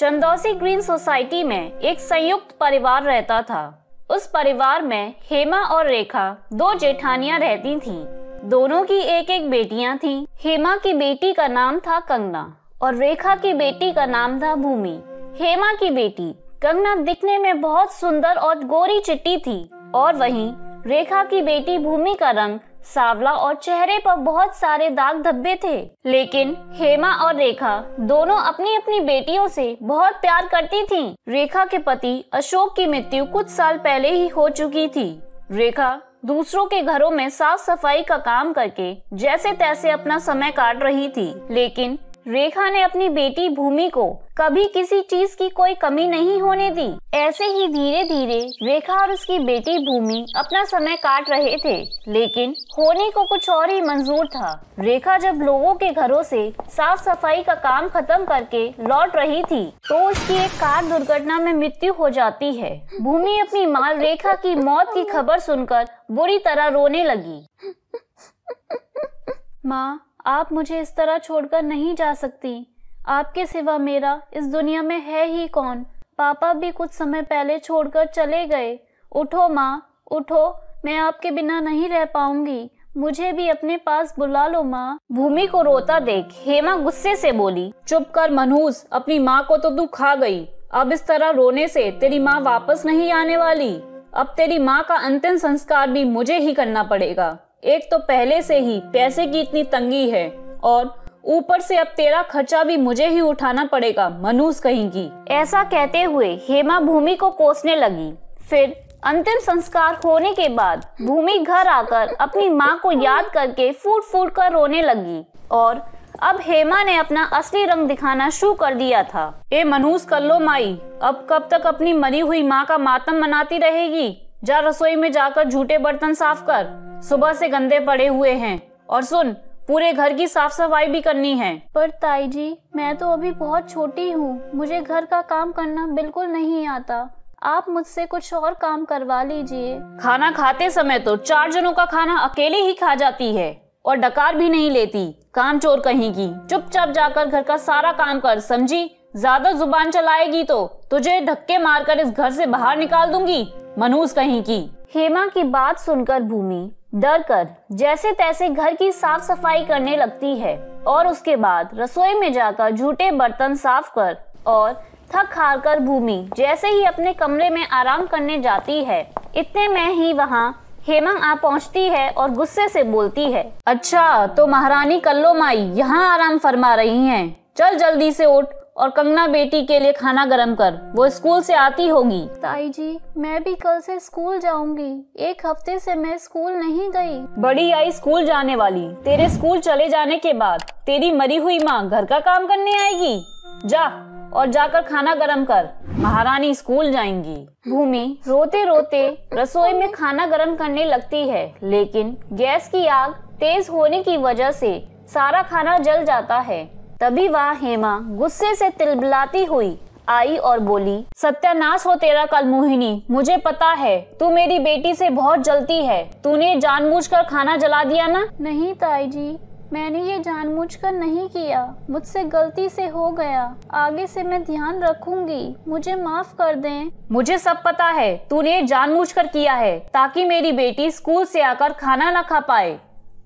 Chandausi green society में एक संयुक्त परिवार रहता था। उस परिवार में हेमा और रेखा दो जेठानियां रहती थीं। दोनों की एक एक बेटियां थीं। हेमा की बेटी का नाम था कंगना और रेखा की बेटी का नाम था भूमि। हेमा की बेटी कंगना दिखने में बहुत सुंदर और गोरी चिट्टी थी और वहीं रेखा की बेटी भूमि का रंग सांवला और चेहरे पर बहुत सारे दाग धब्बे थे। लेकिन हेमा और रेखा दोनों अपनी अपनी बेटियों से बहुत प्यार करती थीं। रेखा के पति अशोक की मृत्यु कुछ साल पहले ही हो चुकी थी। रेखा दूसरों के घरों में साफ सफाई का काम करके जैसे तैसे अपना समय काट रही थी। लेकिन रेखा ने अपनी बेटी भूमि को कभी किसी चीज की कोई कमी नहीं होने दी। ऐसे ही धीरे धीरे रेखा और उसकी बेटी भूमि अपना समय काट रहे थे, लेकिन होने को कुछ और ही मंजूर था। रेखा जब लोगों के घरों से साफ सफाई का काम खत्म करके लौट रही थी तो उसकी एक कार दुर्घटना में मृत्यु हो जाती है। भूमि अपनी मां रेखा की मौत की खबर सुनकर बुरी तरह रोने लगी। माँ, आप मुझे इस तरह छोड़कर नहीं जा सकती। आपके सिवा मेरा इस दुनिया में है ही कौन। पापा भी कुछ समय पहले छोड़कर चले गए। उठो माँ, उठो, मैं आपके बिना नहीं रह पाऊंगी। मुझे भी अपने पास बुला लो माँ। भूमि को रोता देख हेमा गुस्से से बोली, चुप कर मनहूस, अपनी माँ को तो तू खा गई। अब इस तरह रोने से तेरी माँ वापस नहीं आने वाली। अब तेरी माँ का अंतिम संस्कार भी मुझे ही करना पड़ेगा। एक तो पहले से ही पैसे की इतनी तंगी है और ऊपर से अब तेरा खर्चा भी मुझे ही उठाना पड़ेगा, मनूस कहेंगी। ऐसा कहते हुए हेमा भूमि को कोसने लगी। फिर अंतिम संस्कार होने के बाद भूमि घर आकर अपनी माँ को याद करके फूट फूट कर रोने लगी और अब हेमा ने अपना असली रंग दिखाना शुरू कर दिया था। ए मनूस कर लो माई, अब कब तक अपनी मरी हुई माँ का मातम मनाती रहेगी? जा रसोई में जाकर झूठे बर्तन साफ कर, सुबह से गंदे पड़े हुए हैं। और सुन, पूरे घर की साफ सफाई भी करनी है। पर ताई जी, मैं तो अभी बहुत छोटी हूँ, मुझे घर का काम करना बिल्कुल नहीं आता। आप मुझसे कुछ और काम करवा लीजिए। खाना खाते समय तो 4 जनों का खाना अकेले ही खा जाती है और डकार भी नहीं लेती, काम चोर कहेगी। चुपचाप जाकर घर का सारा काम कर, समझी? ज्यादा जुबान चलाएगी तो तुझे धक्के मारकर इस घर से बाहर निकाल दूंगी, मनूस कहेगी। हेमा की बात सुनकर भूमि डर कर जैसे तैसे घर की साफ सफाई करने लगती है और उसके बाद रसोई में जाकर झूठे बर्तन साफ कर और थक हार कर भूमि जैसे ही अपने कमरे में आराम करने जाती है, इतने में ही वहाँ हेमा आ पहुँचती है और गुस्से से बोलती है, अच्छा तो महारानी कल्लो माई यहाँ आराम फरमा रही हैं। चल जल्दी से उठ और कंगना बेटी के लिए खाना गरम कर, वो स्कूल से आती होगी। ताई जी, मैं भी कल से स्कूल जाऊंगी। 1 हफ्ते से मैं स्कूल नहीं गई। बड़ी आई स्कूल जाने वाली, तेरे स्कूल चले जाने के बाद तेरी मरी हुई माँ घर का काम करने आएगी। जा और जाकर खाना गरम कर, महारानी स्कूल जाएंगी। भूमि रोते रोते रसोई में खाना गरम करने लगती है, लेकिन गैस की आग तेज होने की वजह से सारा खाना जल जाता है। तभी वहाँ हेमा गुस्से से तिलबिलाती हुई आई और बोली, सत्यानाश हो तेरा कलमोहिनी, मुझे पता है तू मेरी बेटी से बहुत जलती है। तूने जानबूझकर खाना जला दिया ना? नहीं ताई जी, मैंने ये जानबूझकर नहीं किया, मुझसे गलती से हो गया। आगे से मैं ध्यान रखूंगी, मुझे माफ कर दें। मुझे सब पता है, तूने जानबूझकर किया है ताकि मेरी बेटी स्कूल से आकर खाना न खा पाए।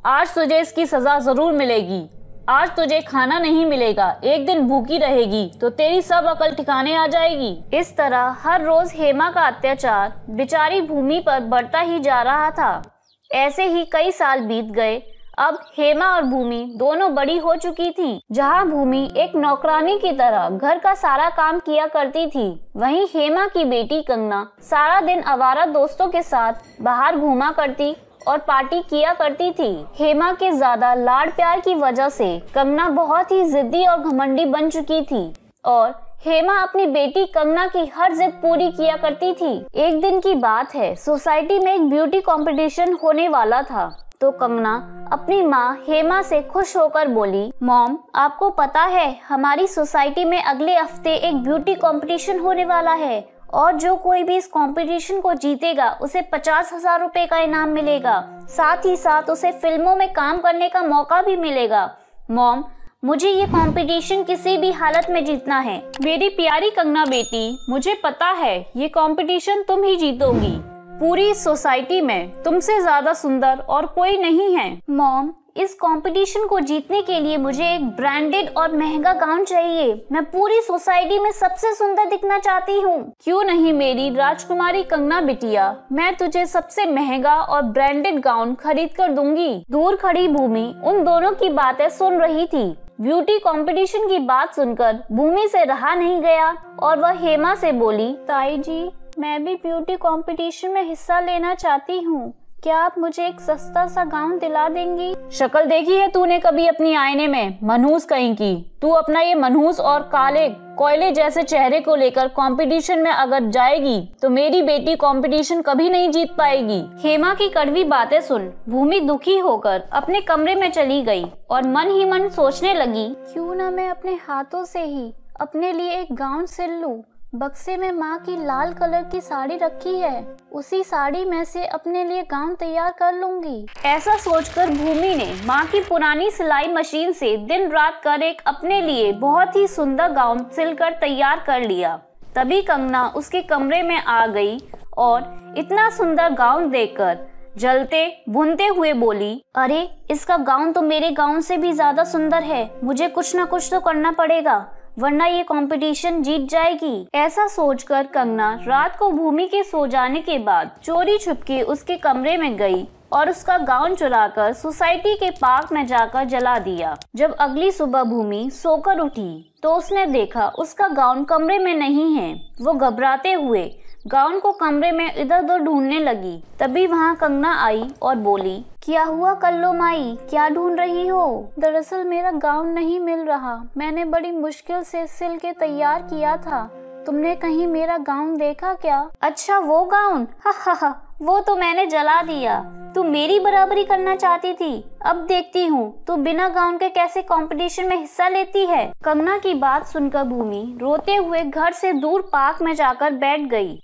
आज तुझे इसकी सजा जरूर मिलेगी। आज तुझे खाना नहीं मिलेगा, एक दिन भूखी रहेगी तो तेरी सब अकल ठिकाने आ जाएगी। इस तरह हर रोज हेमा का अत्याचार बेचारी भूमि पर बढ़ता ही जा रहा था। ऐसे ही कई साल बीत गए। अब हेमा और भूमि दोनों बड़ी हो चुकी थीं। जहां भूमि एक नौकरानी की तरह घर का सारा काम किया करती थी, वहीं हेमा की बेटी कंगना सारा दिन आवारा दोस्तों के साथ बाहर घूमा करती और पार्टी किया करती थी। हेमा के ज्यादा लाड़ प्यार की वजह से कंगना बहुत ही जिद्दी और घमंडी बन चुकी थी और हेमा अपनी बेटी कंगना की हर जिद पूरी किया करती थी। एक दिन की बात है, सोसाइटी में एक ब्यूटी कंपटीशन होने वाला था तो कंगना अपनी माँ हेमा से खुश होकर बोली, मॉम, आपको पता है हमारी सोसाइटी में अगले हफ्ते एक ब्यूटी कंपटीशन होने वाला है और जो कोई भी इस कंपटीशन को जीतेगा उसे 50,000 रुपए का इनाम मिलेगा। साथ ही साथ उसे फिल्मों में काम करने का मौका भी मिलेगा। मॉम, मुझे ये कंपटीशन किसी भी हालत में जीतना है। मेरी प्यारी कंगना बेटी, मुझे पता है ये कंपटीशन तुम ही जीतोगी। पूरी सोसाइटी में तुमसे ज्यादा सुंदर और कोई नहीं है। मॉम, इस कंपटीशन को जीतने के लिए मुझे एक ब्रांडेड और महंगा गाउन चाहिए। मैं पूरी सोसाइटी में सबसे सुंदर दिखना चाहती हूँ। क्यों नहीं मेरी राजकुमारी कंगना बिटिया, मैं तुझे सबसे महंगा और ब्रांडेड गाउन खरीद कर दूंगी। दूर खड़ी भूमि उन दोनों की बातें सुन रही थी। ब्यूटी कंपटीशन की बात सुनकर भूमि से रहा नहीं गया और वह हेमा से बोली, ताई जी, मैं भी ब्यूटी कंपटीशन में हिस्सा लेना चाहती हूँ। क्या आप मुझे एक सस्ता सा गाउन दिला देंगी? शक्ल देखी है तूने कभी अपनी आईने में? मनहूस कहीं की। तू अपना ये मनहूस और काले कोयले जैसे चेहरे को लेकर कंपटीशन में अगर जाएगी तो मेरी बेटी कंपटीशन कभी नहीं जीत पाएगी। हेमा की कड़वी बातें सुन भूमि दुखी होकर अपने कमरे में चली गई और मन ही मन सोचने लगी, क्यों ना मैं अपने हाथों से ही अपने लिए एक गाउन सिल लूं। बक्से में माँ की लाल कलर की साड़ी रखी है, उसी साड़ी में से अपने लिए गाउन तैयार कर लूंगी। ऐसा सोचकर भूमि ने माँ की पुरानी सिलाई मशीन से दिन रात कर एक अपने लिए बहुत ही सुंदर गाउन सिलकर तैयार कर लिया। तभी कंगना उसके कमरे में आ गई और इतना सुंदर गाउन देखकर जलते भुनते हुए बोली, अरे इसका गाउन तो मेरे गाउन से भी ज्यादा सुंदर है। मुझे कुछ न कुछ तो करना पड़ेगा, वरना ये कंपटीशन जीत जाएगी। ऐसा सोचकर कंगना रात को भूमि के सो जाने के बाद चोरी छुपके उसके कमरे में गई और उसका गाउन चुराकर सोसाइटी के पार्क में जाकर जला दिया। जब अगली सुबह भूमि सोकर उठी तो उसने देखा उसका गाउन कमरे में नहीं है। वो घबराते हुए गाउन को कमरे में इधर उधर ढूंढने लगी। तभी वहाँ कंगना आई और बोली, क्या हुआ कल्लो माई, क्या ढूंढ रही हो? दरअसल मेरा गाउन नहीं मिल रहा। मैंने बड़ी मुश्किल से सिल के तैयार किया था। तुमने कहीं मेरा गाउन देखा क्या? अच्छा वो गाउन, हा, वो तो मैंने जला दिया। तू मेरी बराबरी करना चाहती थी, अब देखती हूँ तू बिना गाउन के कैसे कंपटीशन में हिस्सा लेती है। कंगना की बात सुनकर भूमि रोते हुए घर से दूर पार्क में जाकर बैठ गई।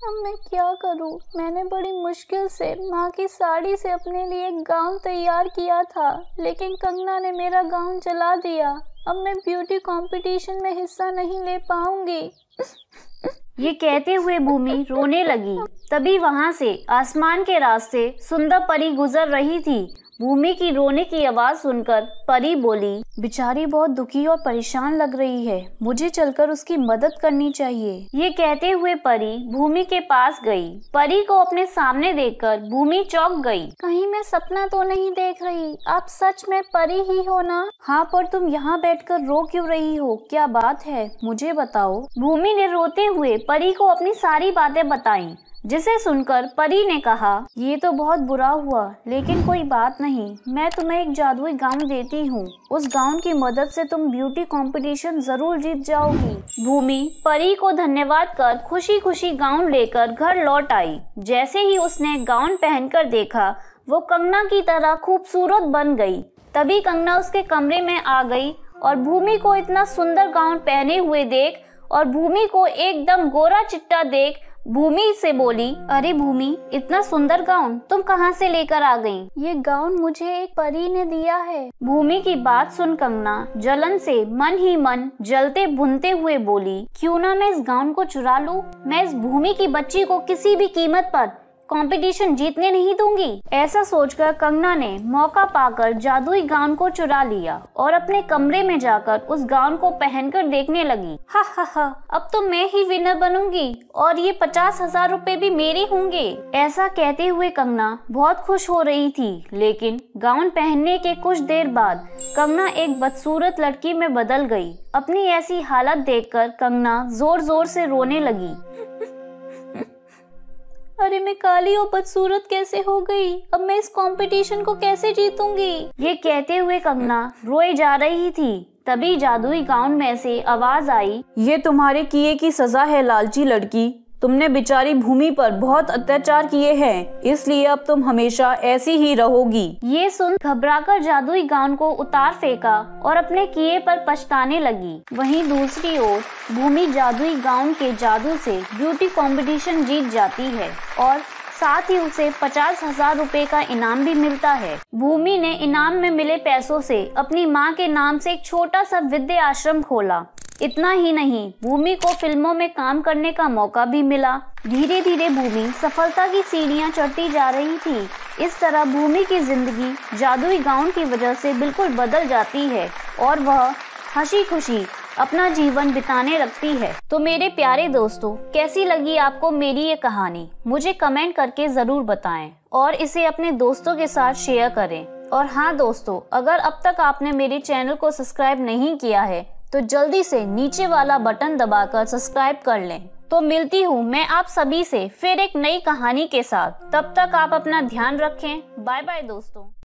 अब मैं क्या करूं? मैंने बड़ी मुश्किल से माँ की साड़ी से अपने लिए एक गाउन तैयार किया था, लेकिन कंगना ने मेरा गाउन जला दिया। अब मैं ब्यूटी कंपटीशन में हिस्सा नहीं ले पाऊंगी। ये कहते हुए भूमि रोने लगी। तभी वहाँ से आसमान के रास्ते सुंदर परी गुजर रही थी। भूमि की रोने की आवाज सुनकर परी बोली, बेचारी बहुत दुखी और परेशान लग रही है, मुझे चलकर उसकी मदद करनी चाहिए। ये कहते हुए परी भूमि के पास गई। परी को अपने सामने देखकर भूमि चौंक गई। कहीं मैं सपना तो नहीं देख रही? आप सच में परी ही हो ना? हाँ, पर तुम यहाँ बैठकर रो क्यों रही हो? क्या बात है, मुझे बताओ। भूमि ने रोते हुए परी को अपनी सारी बातें बताई, जिसे सुनकर परी ने कहा, ये तो बहुत बुरा हुआ, लेकिन कोई बात नहीं, मैं तुम्हें एक जादुई गाउन देती हूँ। उस गाउन की मदद से तुम ब्यूटी कंपटीशन जरूर जीत जाओगी। भूमि परी को धन्यवाद कर खुशी खुशी गाउन लेकर घर लौट आई। जैसे ही उसने गाउन पहनकर देखा, वो कंगना की तरह खूबसूरत बन गई। तभी कंगना उसके कमरे में आ गई और भूमि को इतना सुंदर गाउन पहने हुए देख और भूमि को एकदम गोरा चिट्टा देख भूमि से बोली, अरे भूमि, इतना सुंदर गाउन तुम कहाँ से लेकर आ गई? ये गाउन मुझे एक परी ने दिया है। भूमि की बात सुन कंगना जलन से मन ही मन जलते भुनते हुए बोली, क्यों ना मैं इस गाउन को चुरा लूं? मैं इस भूमि की बच्ची को किसी भी कीमत पर कंपटीशन जीतने नहीं दूंगी। ऐसा सोचकर कंगना ने मौका पाकर जादुई गाउन को चुरा लिया और अपने कमरे में जाकर उस गाउन को पहनकर देखने लगी। हा, अब तो मैं ही विनर बनूंगी और ये 50,000 रुपए भी मेरे होंगे। ऐसा कहते हुए कंगना बहुत खुश हो रही थी, लेकिन गाउन पहनने के कुछ देर बाद कंगना एक बदसूरत लड़की में बदल गई। अपनी ऐसी हालत देखकर कंगना जोर जोर से रोने लगी। अरे मैं काली और बदसूरत कैसे हो गई? अब मैं इस कंपटीशन को कैसे जीतूंगी? ये कहते हुए कंगना रोए जा रही थी। तभी जादुई गाउन में से आवाज आई, ये तुम्हारे किए की सजा है लालची लड़की। तुमने बेचारी भूमि पर बहुत अत्याचार किए हैं, इसलिए अब तुम हमेशा ऐसी ही रहोगी। ये सुन घबराकर जादुई गाउन को उतार फेंका और अपने किए पर पछताने लगी। वहीं दूसरी ओर भूमि जादुई गाउन के जादू से ब्यूटी कंपटीशन जीत जाती है और साथ ही उसे 50,000 रुपए का इनाम भी मिलता है। भूमि ने इनाम में मिले पैसों से अपनी माँ के नाम से एक छोटा सा विद्या आश्रम खोला। इतना ही नहीं, भूमि को फिल्मों में काम करने का मौका भी मिला। धीरे धीरे भूमि सफलता की सीढ़ियां चढ़ती जा रही थी। इस तरह भूमि की जिंदगी जादुई गाउन की वजह से बिल्कुल बदल जाती है और वह हंसी खुशी अपना जीवन बिताने लगती है। तो मेरे प्यारे दोस्तों, कैसी लगी आपको मेरी ये कहानी? मुझे कमेंट करके जरूर बताएं और इसे अपने दोस्तों के साथ शेयर करें। और हाँ दोस्तों, अगर अब तक आपने मेरे चैनल को सब्सक्राइब नहीं किया है तो जल्दी से नीचे वाला बटन दबाकर सब्सक्राइब कर लें। तो मिलती हूँ मैं आप सभी से फिर एक नई कहानी के साथ। तब तक आप अपना ध्यान रखें। बाय बाय दोस्तों।